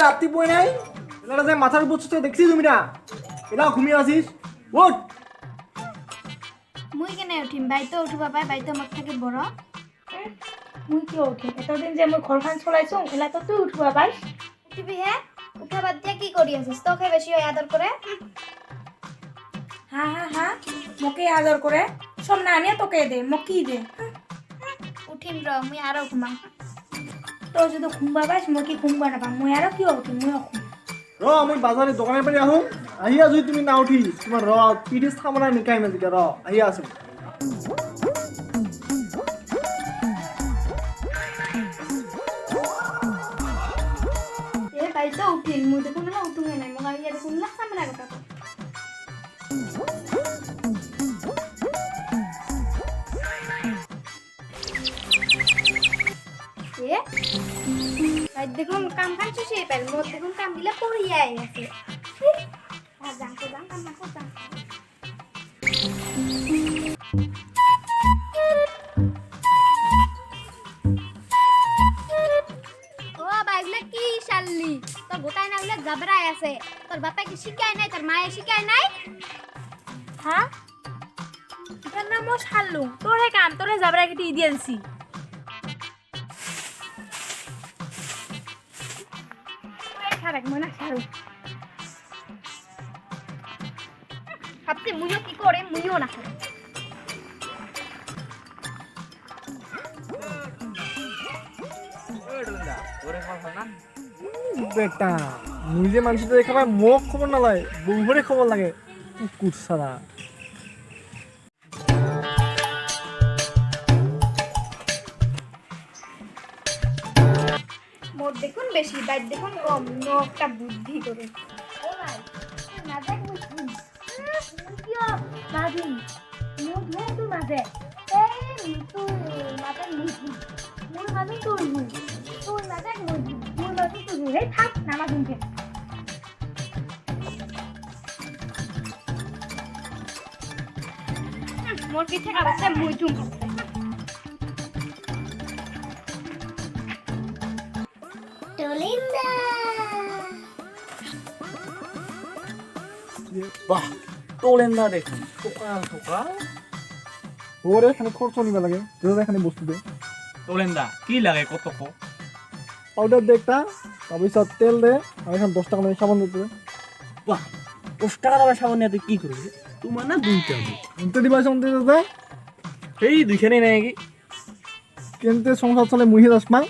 রাত্রি বই নাই এলাটা যে মাথার উপর ছুটে দেখছি তুমি না এলা ঘুমিয়ে আছিস ওঠ মুই কেনে উঠিম বাইতো উঠিবা পাই বাইতো আমার থেকে বড় মুই কিয় উঠিম এতদিন যে মই ঘৰখন চলাইছোঁ এলা তো তুই উঠিবা পাই উঠিবি হে উঠা বাদ দিয়া কি কৰি আছিস তোকে বেশি হয় আদর করে হা হা হা মোকে আদর করে সব না আনিয়া তোকে দে মোক কি দে উঠিম র মুই আরো ঘুমাম তোর যদি ঘুমবা পাইস মই কি ঘুমবা নাপাম মই আৰু কিয় উঠিম মই অসুম র আমি বাজারে দোকানের পারে আহুম আহিয়া যদি তুমি না উঠি তোমার র পিঠে থামনা নিকাই মেদিকে র আহিয়া আসুন এ বাইতো উঠিম মুই দেখুন না উঠুঙে নাই মোক আইয়া দেখুন না সামনে কথা এ বাইত দেখুন কাম খান শেষে পাই মোর দেখুন কাম গিলা পড়িয়াই আছে আর যাম কাম না করতাম ও বাইগুলা কি শাল্লি তোর গোটাই না গুলা জাবরাই আছে তোর বাপা কি শিখায় নাই তোর মায়ে শিখায় নাই হ্যাঁ এটার নাম মই ছাড়লুম তোরে কাম তোরে যাবরা কেটে দিয়ে দিছি ছাড়াক মই না ছাড়ু ভাবছি মুইও কি করে মুইও না করে বেটা নিজে মানুষটা দেখা পাই মোক খবর না লাগে বহুরে খবর লাগে কুকুর সারা মোর দেখুন বেশি বাইর দেখুন কম নকটা বুদ্ধি করে ও ভাই না দেখ মুই কিও মাঝি মুখ ধরে তুই মাঝে এই তুই মাথা মুই মোর মাঝে তুই তুই না দেখ মুই মোর মাঝে তুই হে থাক নামাজ উঠে মোর পিছে কাছে মুই চুম টলিন্দা বাহ তোলেন না দেখুন সকাল সকাল ওরে এখানে খরচ নিবা লাগে তোরা এখানে বস্তু দে তোলেন দা কি লাগে কত পাউডার দে একটা তাৰপিছত তেল দে আর এখন 10 টাকা সাবান দিতে বাহ 10 টাকা দামের সাবান নিয়ে তুই কি করবি তোমার না দুইটা উনতে দিবা শুনতে দে এই দুইখানে নাই নাকি কেনতে সংসার চলে মুহি দশমা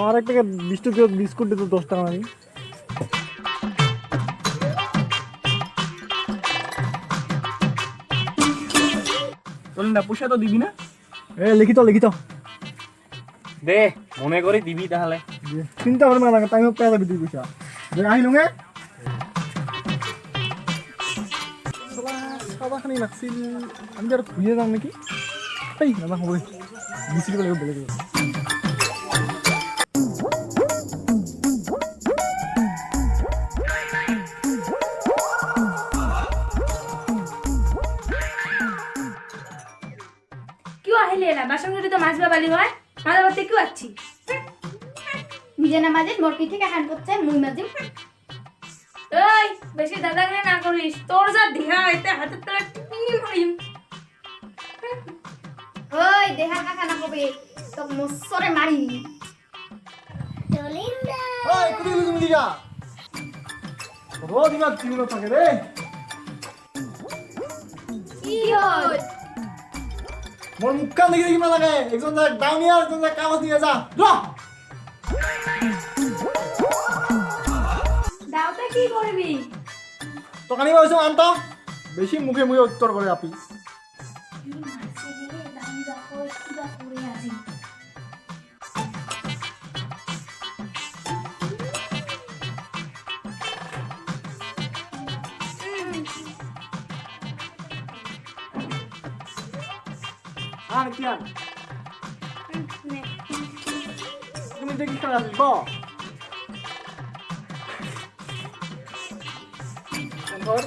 আর একটা 20 টাকা বিস্কুট দিতে 10 টাকা আমি তোলেন দা পয়সা তো দিবি না এ লিখিত দে মনে করে দিবি তাহলে চিন্তা করবে না টাইম পেয়ে যাবি তুই পয়সা যে আহিলুঙে সাদাখানি লাগছিল আমি আর ঘুরিয়ে যাম নাকি এই না হবে মিছিল করে বেলেগ কিয় আহিলে না বাসন গুলি তো মাছবা বালি হয় মাঝে বাড়তে কিউ আছি নিজে না মাঝে মোর পিঠে কাহান করছে মুই মাঝে এই বেশি দাদাগিরি না করিস তোর যা ধিয়া এতে হাতের তলে টিপি মারিম ওই দেহা কাকা না কবে তো মসরে মারি টলিন্দা ওই কুড়ি তুমি দিগা রোজ না চিগুলো থাকে রে কি হল মোর মুখখান দেখি দেখি না লাগে একজন যা ডাউনিয়ার একজন যা কাগজ দিয়ে যা র দাওতে কি করবি তো কানি বলছো আনতো বেশি মুখে মুখে উত্তর করে আপি আর কি আর তুমি দেখি খেলা আসবি ক ধর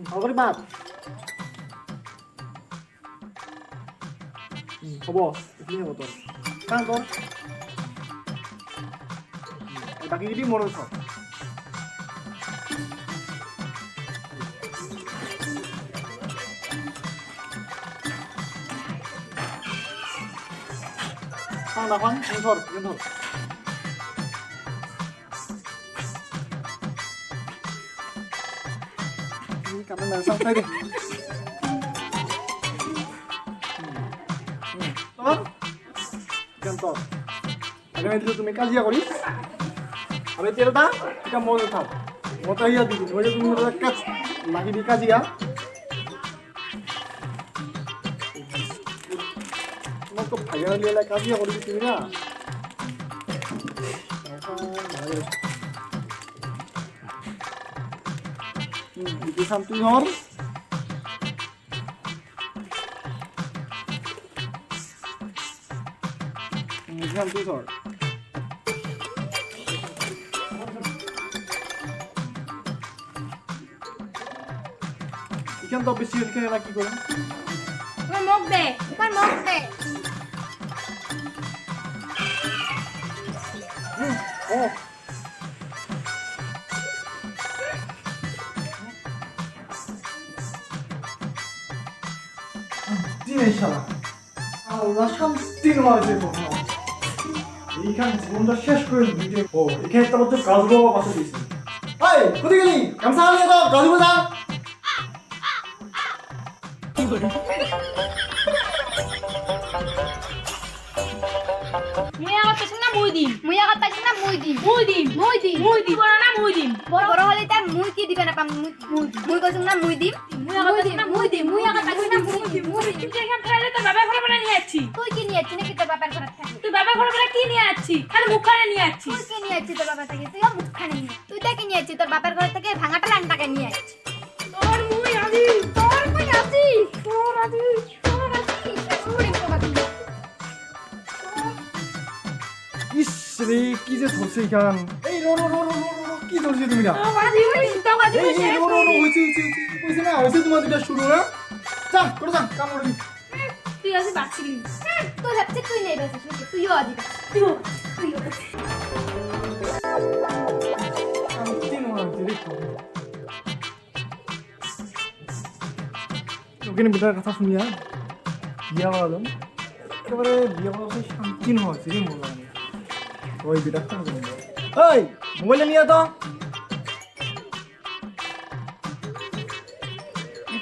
ভাল কৰি বাট হ'ব এইখিনি হ'ব তোৰ কাম কৰ বাকীখিনি মোৰ ওচৰত এখন ধর ধর কামে না সব খাই দে তোর কেন তোর আগে দিলে তুমি কাজিয়া করি আরে তেরটা এটা মজা থাক মতো ইয়া দিবি ওই তুমি কাজ লাগিবি কাজিয়া তো ভাইয়া লিয়ে কাজিয়া করবি তুমি না দিদিখান তুই হর দিদিখান তুই হর এখান তো বেশি এখানে কি করে তোমার মুখ দে তোমার মুখ দে ও শালা আল্লাহ শান্তি নয় এইখান জীবনটা শেষ করে দিতে ও এখানে তো মধ্যে কাজ বাবা পাশে দিয়েছে এই কোথায় গেলি গামছা নিয়ে দাও গাড়ি বাজা কি করে মুই আগত পেছন না মুই দিম মুই আগত পাইছি না মুই দিম মুই দিম মুই দিম মুই দিম বড় না মুই দিম বড় হলে তার মুই কি দিবে না পাম মুই কইছুম না মুই দিম মুই আগত পেছন না মুই দিম মুই আগত পাইছি না মুই দিম তুই এখান থেকে তোর বাবা ঘরে বলে নিয়ে আসছি তুই কি নিয়ে আছিস নাকি তোর বাবার ঘরে থাকি তুই বাবা ঘরে বলে কি নিয়ে আসছি খালি মুখখানে নিয়ে আসছি তুই কি নিয়ে আছিস তোর বাবার থেকে তুইও মুখখানে নিয়ে তুই তাকে নিয়ে আছিস তোর বাবার ঘরে থেকে ভাঙাটা লাংটাকে নিয়ে আছিস তোর মুই আজি তোর মুই আছিস তোর আছিস তোর আছিস ওরে বাবা ইস রে কি যে ধরছে এখান এই row row row row row কি ধরছে তুমি না বাজি হই তো বাজি এই এই রো রো রো হইছে কইছে না হইছে তোমার দুটা শুরু না যা করে যা কাম করবি তুই আজি বাছিলি তুই ভাবছিস তুই নেই বাসিস নাকি তুইও আদি তুইও শান্তি নয় রে ওখানে বিটার কথা শুনিয়া বিয়া বাড়ালাম একেবারে বিয়া বাড়া শান্তি নয় রে মোর লাগে ওই বিটা এই মোবাইল নিয়ে তো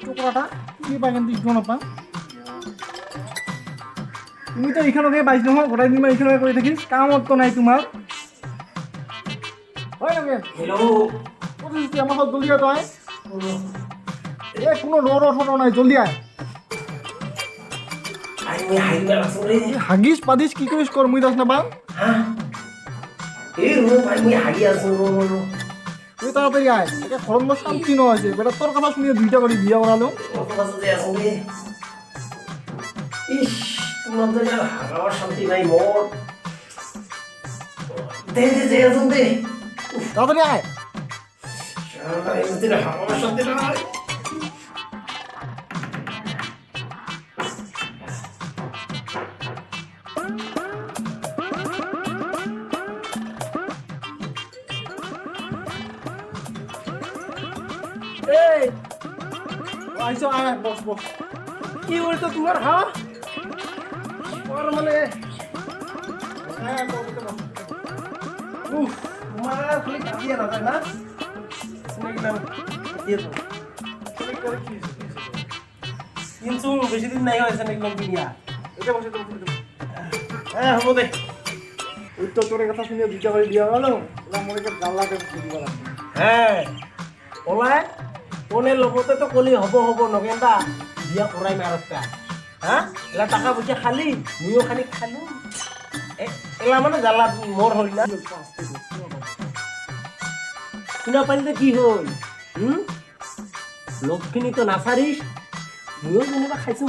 টুকরাটা কি বাগান দিস না পা তুমি তো এখানে বাইশ নহয় গোটাই দিন এখানে করে থাকিস কামত তো নাই তোমার হয় না হেল্ল' কোথায় আমার হাত জলদি আয় তয় এ কোনো র ঠটো নাই জলদি আয় মই হাগিব লাগছো ৰে হাগিস পাদিস কি করিস কর মুই দাস না বাং হা এই ৰ ভাই মই হাগি আছো ৰ তুই তাড়াতাড়ি আয় এটা খরম শান্তি নয় আছে বেটা তোর কথা শুনিয়ে দুইটা করে বিয়া করালো যে আছো ৰে ইস তোমার তো হাগাবার শান্তি নাই মোর দে দে দে আছো দে তাড়াতাড়ি আয় হাগাবার শান্তি নাই এই আইসো আয় বস বস কি বলতো তোমার হা আর মানে হ্যাঁ বলতে বস উফ তোমার খালি কাজিয়া না তাই না শুনে গেলাম দিয়ে তো কিন্তু বেশি দিন নাই হয়েছে নাকি কিনিয়া এটা বসে তো হ্যাঁ হবো দে ওই তো তোর কথা শুনিয়ে দুইটা করে বিয়া গেল ওরা মনে করে জানলাতে দিব লাগবে হ্যাঁ ওলাই কোনের লগতে তো কলি হব হব নগেন্দা বিয়া করাই মারতকা হ্যাঁ এলা টাকা পয়সা খালি মুইও খালি খালু এলা মানে জ্বালা মোর হইল না শুনা পাইলে কি হল লোকখিনি তো নাচারিস মুইও যেনিবা খাইছো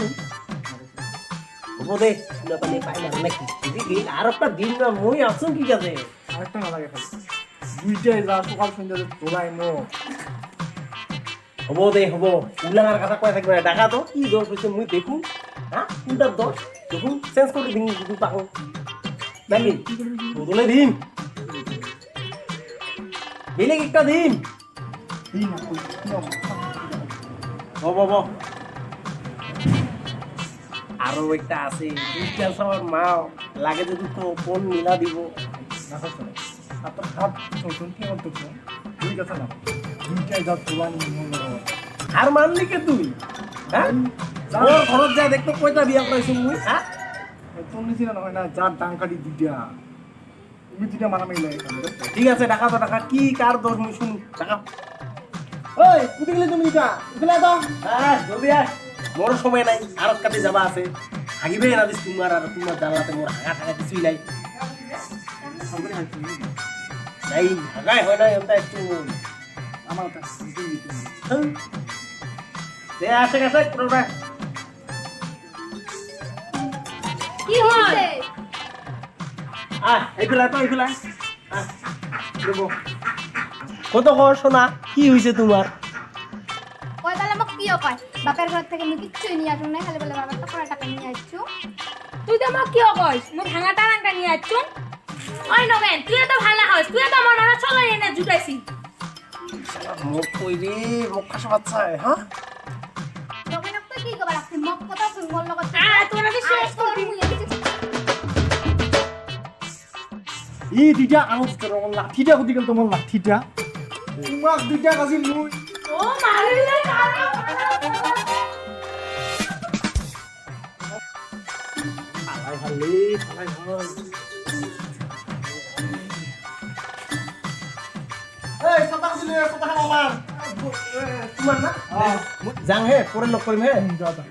হব দে শুনা পাইলে পাইলাম নাকি যদি আর একটা দিন না মুই আছো কি আছে আরেকটা না লাগে খালি দুইটাই যা সকাল সন্ধ্যা তোলাই মো হ'ব দে হ'ব উলাঙাৰ কথা কৈ থাকিব নাই ডাকা তো কি দোষ হৈছে মই দেখো হা কোনটা দোষ দেখো চেঞ্জ কৰি দিম যদি পাকো নাকি বদলে দিম বেলেগ একটা দিম এই না কই হ'ব হ'ব আৰু একটা আছে ডিটেলছৰ মাও লাগে যদি তো ফোন মিলা দিব না করছ আপনার হাত চলছেন কি অন্তত দুই কথা না দুইটাই যা তোলান হার মানলি কে তুই হ্যাঁ ওর ঘৰত যা দেখতো কয়টা বিয়া কৰাইছো মই হা তোর নিচিনা নহয় না যার দাম কাটি দুইটা তুমি দুইটা মানা মিলে ঠিক আছে ডাকা তো ডাকা কি কার দোষ মই শুনু ডাকা ওই কুটি গেলি তুমি দুইটা এগুলা দাও জলদি আয় মোর সময় নাই আর কাতে যাবা আছে হাগিবে না দিস তোমার আর তোমার জানলাতে মোর হাগা থাকা কিছুই নাই নাই হাগাই হয় নাই ওটা একটু আমার কাছে দে আসে গেছে পুরোটা কি হইছে এইফালে তো এইফালে দেবো কত কর শোনা কি হয়েছে তোমার কই তাহলে মোক কিয় কয় বাপের ঘর থেকে মুই কিচ্ছুই নিয়ে আসুন না খালি বলে বাবার তো করে টাকা নিয়ে আসছো তুই তো মোক কিয় কইস মোক ভাঙা টারাঙ্গা নিয়ে আসছুন ওই নগেন তুই তো ভালো হস তুই তো আমার মারা চলে এনে জুটাইছি মুখ কই রে মুখ খাসা বাচ্চা হ্যাঁ দোকানে তো কি কবার আপনি মোক কথা শুন বল লগত তোরা কি শেষ করবি এই দুইটা আউট করো লাঠিটা কুটি গেল তোমার লাঠিটা তোমাক দুইটা কাজি মুই ও মারিলে কারা পালাই ভালে পালাই ভাল এই ছাতা কুটি লই ছাতা খাম আমার তোমার না যাং হে পরে লগ কৰিম হে যা যা